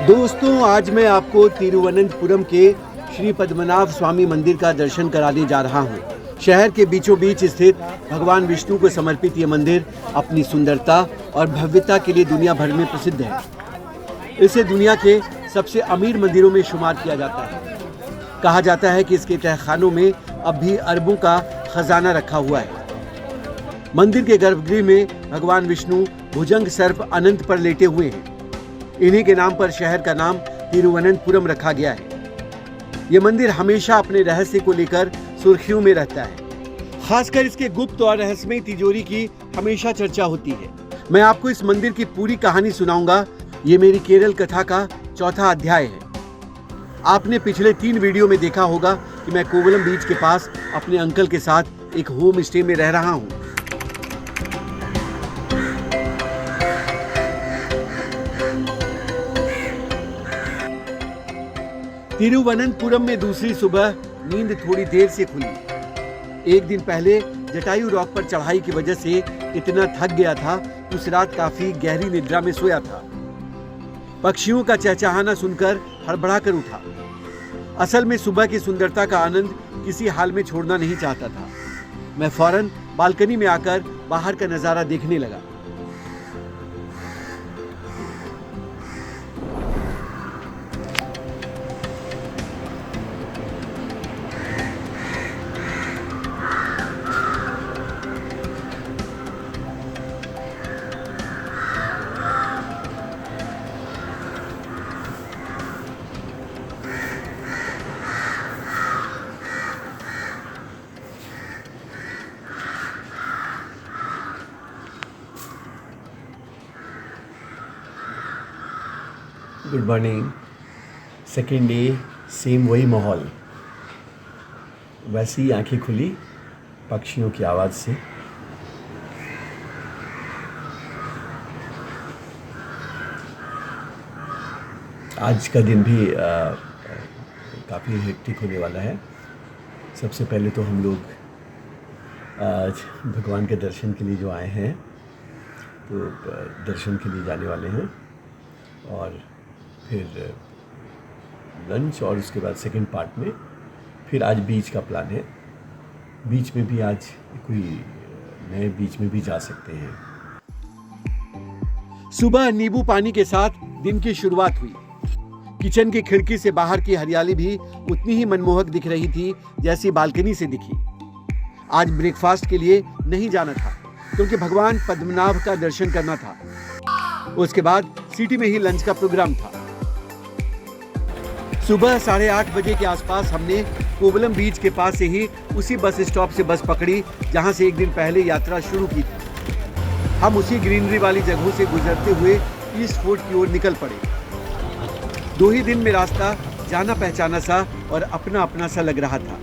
दोस्तों, आज मैं आपको तिरुवनंतपुरम के श्री पद्मनाभ स्वामी मंदिर का दर्शन कराने जा रहा हूँ। शहर के बीचों बीच स्थित भगवान विष्णु को समर्पित ये मंदिर अपनी सुंदरता और भव्यता के लिए दुनिया भर में प्रसिद्ध है। इसे दुनिया के सबसे अमीर मंदिरों में शुमार किया जाता है। कहा जाता है कि इसके तहखानों में अब भी अरबों का खजाना रखा हुआ है। मंदिर के गर्भगृह में भगवान विष्णु भुजंग सर्प अनंत पर लेटे हुए हैं। इन्हीं के नाम पर शहर का नाम तिरुवनंतपुरम रखा गया है। ये मंदिर हमेशा अपने रहस्य को लेकर सुर्खियों में रहता है। खासकर इसके गुप्त और रहस्यमय तिजोरी की हमेशा चर्चा होती है। मैं आपको इस मंदिर की पूरी कहानी सुनाऊंगा। ये मेरी केरल कथा का चौथा अध्याय है। आपने पिछले 3 वीडियो में देखा होगा कि मैं कोवलम बीच के पास अपने अंकल के साथ एक होम स्टे में रह रहा हूँ। तिरुवनंतपुरम में दूसरी सुबह नींद थोड़ी देर से खुली। एक दिन पहले जटायु रॉक पर चढ़ाई की वजह से इतना थक गया था, उस रात काफी गहरी निद्रा में सोया था। पक्षियों का चहचहाना सुनकर हड़बड़ा कर उठा। असल में सुबह की सुंदरता का आनंद किसी हाल में छोड़ना नहीं चाहता था। मैं फौरन बालकनी में आकर बाहर का नजारा देखने लगा। Good morning. Second day, same वही माहौल, वैसी आंखें खुली पक्षियों की आवाज़ से। आज का दिन भी काफ़ी हेक्टिक होने वाला है। सबसे पहले तो हम लोग आज भगवान के दर्शन के लिए जो आए हैं, तो दर्शन के लिए जाने वाले हैं और फिर लंच, और उसके बाद सेकंड पार्ट में फिर आज बीच का प्लान है। बीच में भी आज कोई नए बीच में भी जा सकते हैं। सुबह नींबू पानी के साथ दिन की शुरुआत हुई। किचन की खिड़की से बाहर की हरियाली भी उतनी ही मनमोहक दिख रही थी जैसी बालकनी से दिखी। आज ब्रेकफास्ट के लिए नहीं जाना था क्योंकि भगवान पद्मनाभ का दर्शन करना था। उसके बाद सिटी में ही लंच का प्रोग्राम था। सुबह 8:30 बजे के आसपास हमने कोवलम बीच के पास से ही उसी बस स्टॉप से बस पकड़ी जहां से एक दिन पहले यात्रा शुरू की थी। हम उसी ग्रीनरी वाली जगहों से गुजरते हुए ईस्ट फोर्ट की ओर निकल पड़े। 2 ही दिन में रास्ता जाना पहचाना सा और अपना अपना सा लग रहा था।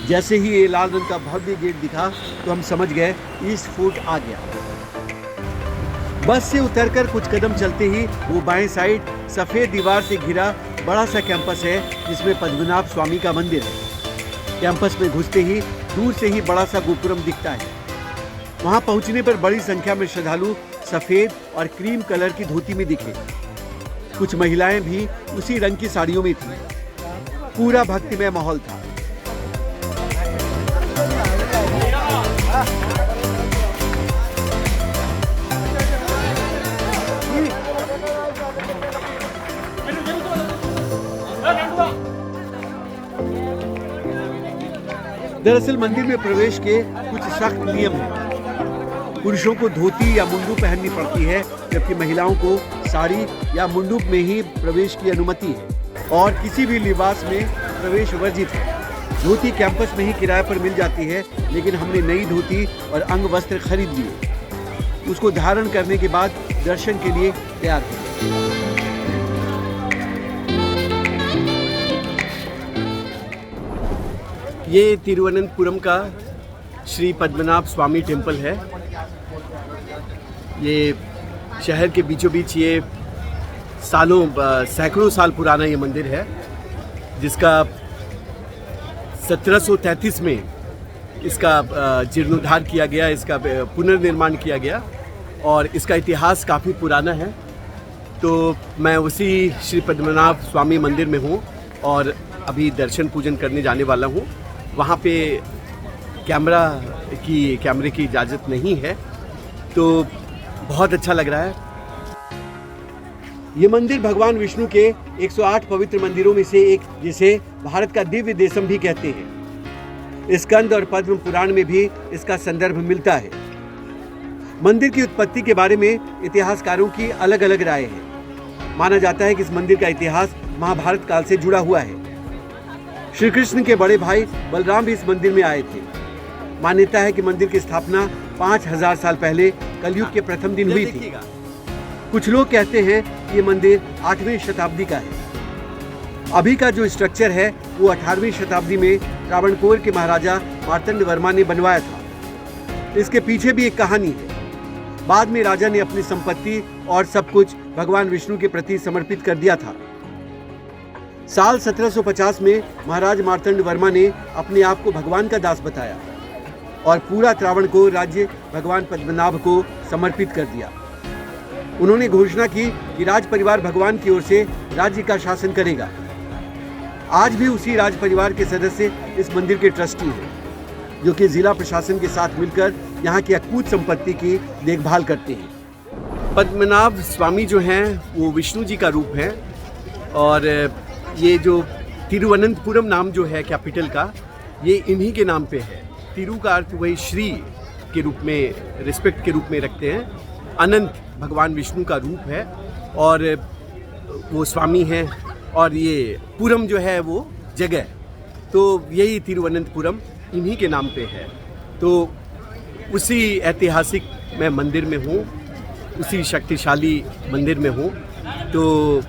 जैसे ही ये लाल रंग का भव्य गेट दिखा तो हम समझ गए ईस्ट फोर्ट आ गया। बस से उतरकर कुछ कदम चलते ही वो बाएं साइड सफेद दीवार से घिरा बड़ा सा कैंपस है जिसमें पद्मनाभ स्वामी का मंदिर है। कैंपस में घुसते ही दूर से ही बड़ा सा गोपुरम दिखता है। वहां पहुंचने पर बड़ी संख्या में श्रद्धालु सफेद और क्रीम कलर की धोती में दिखे। कुछ महिलाएं भी उसी रंग की साड़ियों में थीं। पूरा भक्तिमय माहौल था। दरअसल मंदिर में प्रवेश के कुछ सख्त नियम हैं। पुरुषों को धोती या मुंडू पहननी पड़ती है, जबकि महिलाओं को साड़ी या मुंडू में ही प्रवेश की अनुमति है और किसी भी लिबास में प्रवेश वर्जित है। धोती कैंपस में ही किराए पर मिल जाती है, लेकिन हमने नई धोती और अंग वस्त्र खरीद लिए। उसको धारण करने के बाद दर्शन के लिए तैयार हुए। ये तिरुवनंतपुरम का श्री पद्मनाभ स्वामी टेम्पल है। ये शहर के बीचों बीच ये सैकड़ों साल पुराना ये मंदिर है, जिसका 1733 में इसका जीर्णोद्धार किया गया, इसका पुनर्निर्माण किया गया और इसका इतिहास काफ़ी पुराना है। तो मैं उसी श्री पद्मनाभ स्वामी मंदिर में हूँ और अभी दर्शन पूजन करने जाने वाला हूँ। वहाँ पे कैमरे की इजाज़त नहीं है, तो बहुत अच्छा लग रहा है। ये मंदिर भगवान विष्णु के 108 पवित्र मंदिरों में से एक, जिसे भारत का दिव्य देशम भी कहते हैं। स्कंद और पद्म पुराण में भी इसका संदर्भ मिलता है। मंदिर की उत्पत्ति के बारे में इतिहासकारों की अलग अलग राय है। माना जाता है कि इस मंदिर का इतिहास महाभारत काल से जुड़ा हुआ है। श्री कृष्ण के बड़े भाई बलराम भी इस मंदिर में आए थे। मान्यता है कि मंदिर की स्थापना 5000 साल पहले कलयुग के प्रथम दिन हुई थी। कुछ लोग कहते हैं कि ये मंदिर 8वीं शताब्दी का है। अभी का जो स्ट्रक्चर है वो 18वीं शताब्दी में त्रावणकोर के महाराजा मार्तंड वर्मा ने बनवाया था। इसके पीछे भी एक कहानी है। बाद में राजा ने अपनी संपत्ति और सब कुछ भगवान विष्णु के प्रति समर्पित कर दिया था। साल 1750 में महाराज मार्तंड वर्मा ने अपने आप को भगवान का दास बताया और पूरा त्रावणकोर राज्य भगवान पद्मनाभ को समर्पित कर दिया। उन्होंने घोषणा की कि राज परिवार भगवान की ओर से राज्य का शासन करेगा। आज भी उसी राज परिवार के सदस्य इस मंदिर के ट्रस्टी हैं, जो कि जिला प्रशासन के साथ मिलकर यहाँ की अकूत संपत्ति की देखभाल करते हैं। पद्मनाभ स्वामी जो हैं वो विष्णु जी का रूप है और ये जो तिरुवनंतपुरम नाम जो है कैपिटल का, ये इन्हीं के नाम पे है। तिरु का अर्थ वही श्री के रूप में, रिस्पेक्ट के रूप में रखते हैं। अनंत भगवान विष्णु का रूप है और वो स्वामी हैं, और ये पुरम जो है वो जगह, तो यही तिरुवनंतपुरम इन्हीं के नाम पे है। तो उसी ऐतिहासिक मैं मंदिर में हूँ, उसी शक्तिशाली मंदिर में हूँ। तो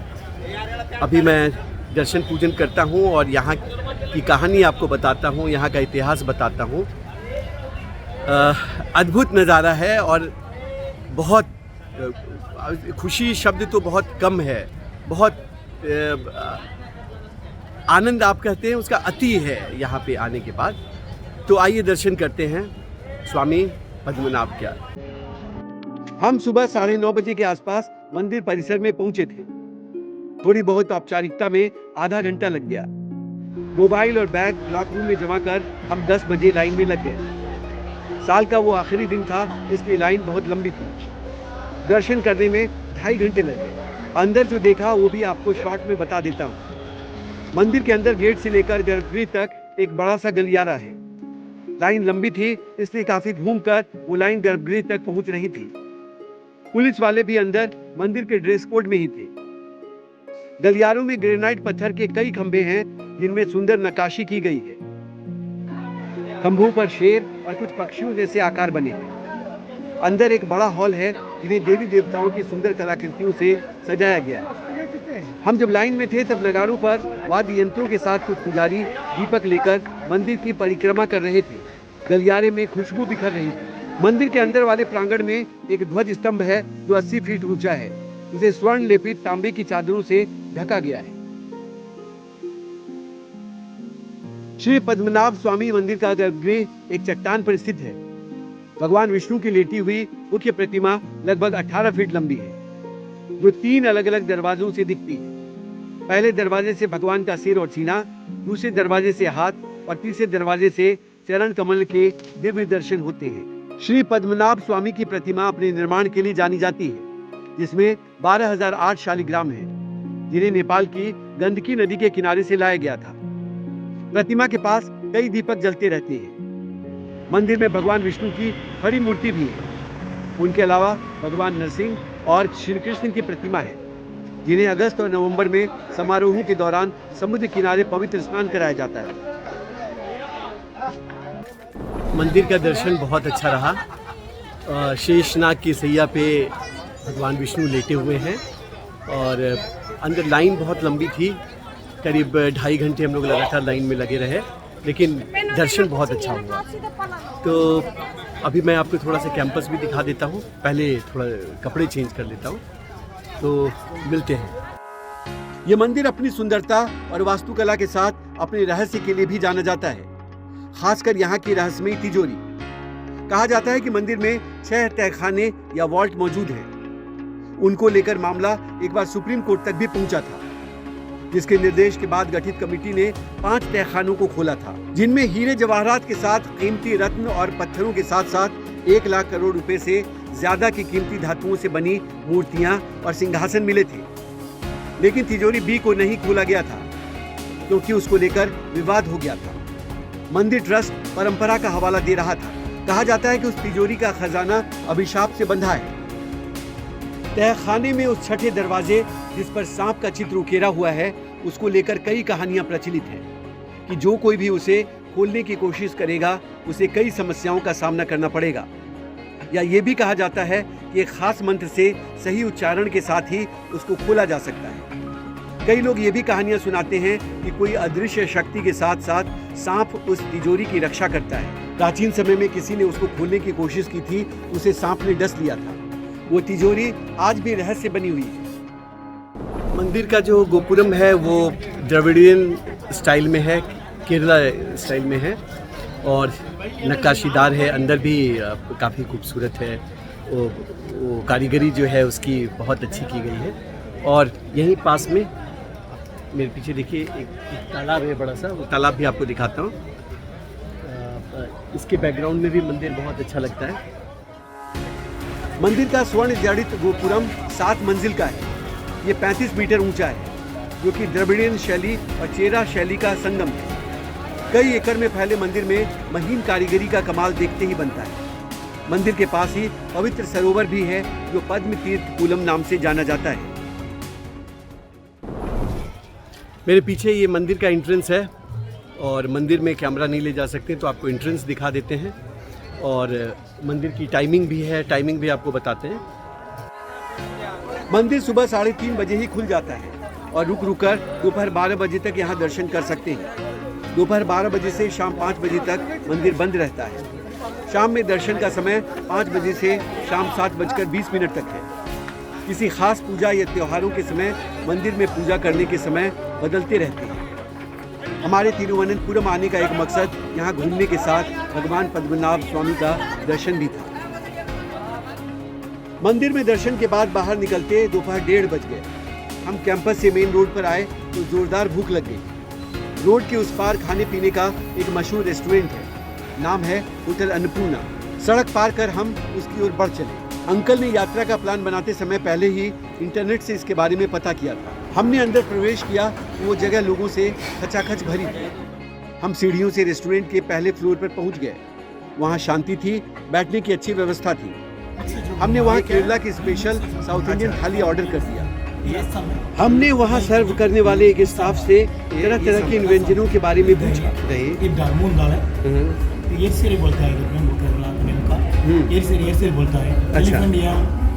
अभी मैं दर्शन पूजन करता हूँ और यहाँ की कहानी आपको बताता हूँ, यहाँ का इतिहास बताता हूँ। अद्भुत नज़ारा है और बहुत खुशी शब्द तो बहुत कम है, बहुत आनंद आप कहते हैं उसका अति है यहाँ पे आने के बाद। तो आइए दर्शन करते हैं स्वामी पद्मनाभ का। हम सुबह 9:30 बजे के आसपास मंदिर परिसर में पहुंचे थे। थोड़ी बहुत औपचारिकता में आधा घंटा लग गया। मोबाइल और बैग ब्लॉक रूम में जमा कर हम 10 बजे लाइन में लग गए। साल का वो आखिरी दिन था, इसलिए लाइन बहुत लंबी थी। दर्शन करने में 2.5 घंटे लगे। अंदर जो देखा वो भी आपको शॉर्ट में बता देता हूँ। मंदिर के अंदर गेट से लेकर गर्भगृह तक एक बड़ा सा गलियारा है। लाइन लंबी थी, इसलिए काफी घूमकर वो लाइन गर्भगृह तक पहुंच रही थी। पुलिस वाले भी अंदर मंदिर के ड्रेस कोड में ही थे। गलियारों में ग्रेनाइट पत्थर के कई खंभे हैं, जिनमें सुंदर नक्काशी की गई है। खंभों पर शेर और कुछ पक्षियों जैसे आकार बने हैं। अंदर एक बड़ा हॉल है, जिन्हें देवी देवताओं की सुंदर कलाकृतियों से सजाया गया है। हम जब लाइन में थे तब नगाड़ों पर वाद्य यंत्रों के साथ कुछ पुजारी दीपक लेकर मंदिर की परिक्रमा कर रहे थे। गलियारे में खुशबू बिखर रही थी। मंदिर के अंदर वाले प्रांगण में एक ध्वज स्तंभ है जो 80 फीट ऊंचा है। उसे स्वर्ण लेपित तांबे की चादरों से ढका गया है। श्री पद्मनाभ स्वामी मंदिर का गर्भगृह एक चट्टान पर स्थित है। भगवान विष्णु की लेटी हुई मुख्य प्रतिमा लगभग 18 फीट लंबी है, जो 3 अलग अलग दरवाजों से दिखती है। पहले दरवाजे से भगवान का सिर और सीना, दूसरे दरवाजे से हाथ और तीसरे दरवाजे से चरण कमल के दिव्य दर्शन होते हैं। श्री पद्मनाभ स्वामी की प्रतिमा अपने निर्माण के लिए जानी जाती है, जिसमें 12,008 शालिग्राम है, जिन्हें नेपाल की गंडकी नदी के किनारे से लाया गया था। प्रतिमा के पास कई दीपक जलते रहते हैं। मंदिर में भगवान विष्णु की खड़ी मूर्ति भी है। उनके अलावा भगवान नरसिंह और श्री कृष्ण की प्रतिमा है, जिन्हें अगस्त और नवंबर में समारोहों के दौरान समुद्र किनारे पवित्र स्नान कराया जाता है। मंदिर का दर्शन बहुत अच्छा रहा। शेषनाग की सैया पे भगवान विष्णु लेटे हुए हैं और अंदर लाइन बहुत लंबी थी। करीब 2.5 घंटे हम लोग लगातार लाइन में लगे रहे, लेकिन दर्शन बहुत अच्छा हुआ। तो अभी मैं आपको थोड़ा सा कैंपस भी दिखा देता हूँ। पहले थोड़ा कपड़े चेंज कर लेता हूँ, तो मिलते हैं। ये मंदिर अपनी सुंदरता और वास्तुकला के साथ अपने रहस्य के लिए भी जाना जाता है, खासकर यहाँ की रहस्यमयी तिजोरी। कहा जाता है कि मंदिर में 6 तहखाने या वॉल्ट मौजूद हैं। उनको लेकर मामला एक बार सुप्रीम कोर्ट तक भी पहुंचा था, जिसके निर्देश के बाद गठित कमेटी ने 5 तहखानों को खोला था, जिनमें हीरे जवाहरात के साथ कीमती रत्न और पत्थरों के साथ साथ 1 लाख करोड़ रुपए से ज्यादा की कीमती धातुओं से बनी मूर्तियां और सिंहासन मिले थे। लेकिन तिजोरी बी को नहीं खोला गया था, क्योंकि उसको लेकर विवाद हो गया था। मंदिर ट्रस्ट परंपरा का हवाला दे रहा था। कहा जाता है कि उस तिजोरी का खजाना अभिशाप से बंधा है। तहखाने में उस छठे दरवाजे जिस पर सांप का चित्र उकेरा हुआ है, उसको लेकर कई कहानियां प्रचलित हैं कि जो कोई भी उसे खोलने की कोशिश करेगा उसे कई समस्याओं का सामना करना पड़ेगा। या ये भी कहा जाता है कि एक खास मंत्र से सही उच्चारण के साथ ही उसको खोला जा सकता है। कई लोग ये भी कहानियां सुनाते हैं कि कोई अदृश्य शक्ति के साथ साथ सांप उस तिजोरी की रक्षा करता है। प्राचीन समय में किसी ने उसको खोलने की कोशिश की थी, उसे सांप ने डस लिया था। वो तिजोरी आज भी रहस्य बनी हुई है। मंदिर का जो गोपुरम है वो द्रविडियन स्टाइल में है, केरला स्टाइल में है और नक्काशीदार है। अंदर भी काफ़ी खूबसूरत है। वो कारीगरी जो है उसकी बहुत अच्छी की गई है। और यहीं पास में मेरे पीछे देखिए एक तालाब है बड़ा सा, वो तालाब भी आपको दिखाता हूँ। इसके बैकग्राउंड में भी मंदिर बहुत अच्छा लगता है। मंदिर का स्वर्ण जड़ित गोपुरम 7 मंजिल का है। ये 35 मीटर ऊंचा है, जो कि द्रविडियन शैली और चेरा शैली का संगम है। कई एकड़ में फैले मंदिर में महीन कारीगरी का कमाल देखते ही बनता है। मंदिर के पास ही पवित्र सरोवर भी है, जो पद्म तीर्थ कूलम नाम से जाना जाता है। मेरे पीछे ये मंदिर का एंट्रेंस है और मंदिर में कैमरा नहीं ले जा सकते, तो आपको एंट्रेंस दिखा देते हैं। और मंदिर की टाइमिंग भी है, टाइमिंग भी आपको बताते हैं। मंदिर सुबह 3:30 बजे ही खुल जाता है और रुक कर दोपहर 12 बजे तक यहाँ दर्शन कर सकते हैं। दोपहर 12 बजे से शाम 5 बजे तक मंदिर बंद रहता है। शाम में दर्शन का समय 5 बजे से शाम 7:20 तक है। किसी खास पूजा या त्योहारों के समय मंदिर में पूजा करने के समय बदलते रहते हैं। हमारे तिरुवनंतपुरम आने का एक मकसद यहाँ घूमने के साथ भगवान पद्मनाभ स्वामी का दर्शन भी था। मंदिर में दर्शन के बाद बाहर निकलते दोपहर 1:30 बज गए। हम कैंपस से मेन रोड पर आए तो जोरदार भूख लग गई। रोड के उस पार खाने पीने का एक मशहूर रेस्टोरेंट है, नाम है होटल अन्नपूर्णा। सड़क पार कर हम उसकी ओर बढ़ चले। अंकल ने यात्रा का प्लान बनाते समय पहले ही इंटरनेट से इसके बारे में पता किया था। हमने अंदर प्रवेश किया तो वो जगह लोगों से खचाखच भरी थी। हम सीढ़ियों से रेस्टोरेंट के पहले फ्लोर पर पहुंच गए। वहाँ शांति थी, बैठने की अच्छी व्यवस्था थी। हमने वहाँ केरला की स्पेशल साउथ इंडियन थाली ऑर्डर कर दिया। हमने वहाँ सर्व करने वाले एक स्टाफ से तरह तरह के व्यंजनों के बारे में पूछा। ये सिर्फ बोलता है केरला में का ये सिर्फ बोलता है। अच्छा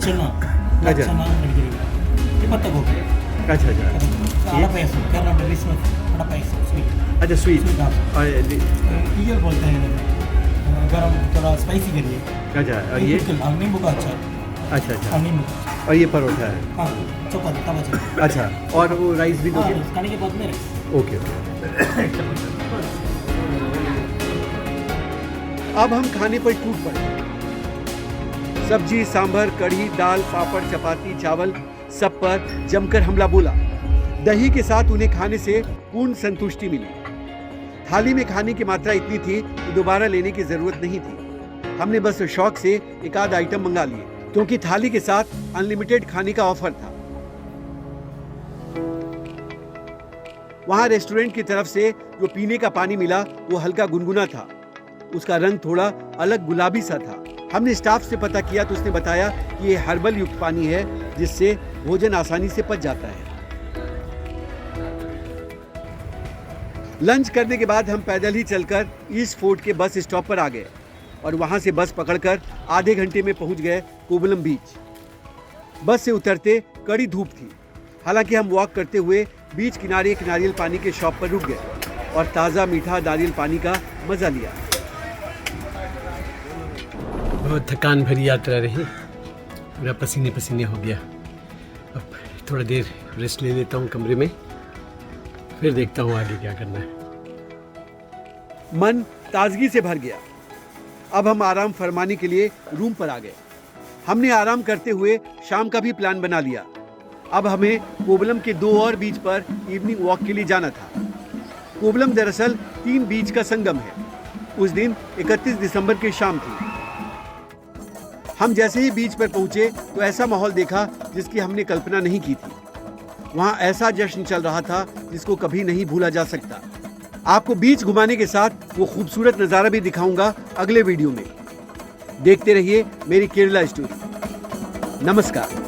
चना ये पत्ता गोभी। अच्छा आड़ा पैसा केरला में इसमें आड़ा पैसा स्वीट। अच्छा स्वीट और ये बोलता है गरम थोड़ा स्पाइसी करिए। अच्छा और ये नींबू का अच्छा। अच्छा अच्छा और ये परोठा है। हाँ चपाती तवा। अच्छा और वो राइस भी दोगे? खाने के बाद में ओके। अब हम खाने पर टूट पड़े। सब्जी, सांभर, कढ़ी, दाल, पापड़, चपाती, चावल सब पर जमकर हमला बोला। दही के साथ उन्हें खाने से पूर्ण संतुष्टि मिली। थाली में खाने की मात्रा इतनी थी कि दोबारा लेने की जरूरत नहीं थी। हमने बस शौक से एक आध आइटम मंगा लिए, क्योंकि थाली के साथ अनलिमिटेड खाने का ऑफर था। वहां रेस्टोरेंट की तरफ से जो पीने का पानी मिला वो हल्का गुनगुना था। उसका रंग थोड़ा अलग गुलाबी सा था। हमने स्टाफ से पता किया तो उसने बताया कि ये हर्बल युक्त पानी है, जिससे भोजन आसानी से पच जाता है। लंच करने के बाद हम पैदल ही चलकर ईस्ट फोर्ट के बस स्टॉप पर आ गए और वहां से बस पकड़कर आधे घंटे में पहुंच गए कोवलम बीच। बस से उतरते कड़ी धूप थी। हालांकि हम वॉक करते हुए बीच किनारे एक नारियल पानी के शॉप पर रुक गए और ताज़ा मीठा नारियल पानी का मज़ा लिया। बहुत थकान भरी यात्रा रही, पूरा पसीने पसीने हो गया। अब थोड़ा देर रेस्ट ले लेता हूँ कमरे में, फिर देखता हूँ आगे क्या करना है। मन ताजगी से भर गया। अब हम आराम फरमाने के लिए रूम पर आ गए। हमने आराम करते हुए शाम का भी प्लान बना लिया। अब हमें कोवलम के 2 और बीच पर इवनिंग वॉक के लिए जाना था। कोवलम दरअसल 3 बीच का संगम है। उस दिन 31 दिसंबर की शाम थी। हम जैसे ही बीच पर पहुंचे तो ऐसा माहौल देखा जिसकी हमने कल्पना नहीं की थी। वहां ऐसा जश्न चल रहा था जिसको कभी नहीं भूला जा सकता। आपको बीच घुमाने के साथ वो खूबसूरत नज़ारा भी दिखाऊंगा अगले वीडियो में। देखते रहिए मेरी केरला स्टोरी। नमस्कार।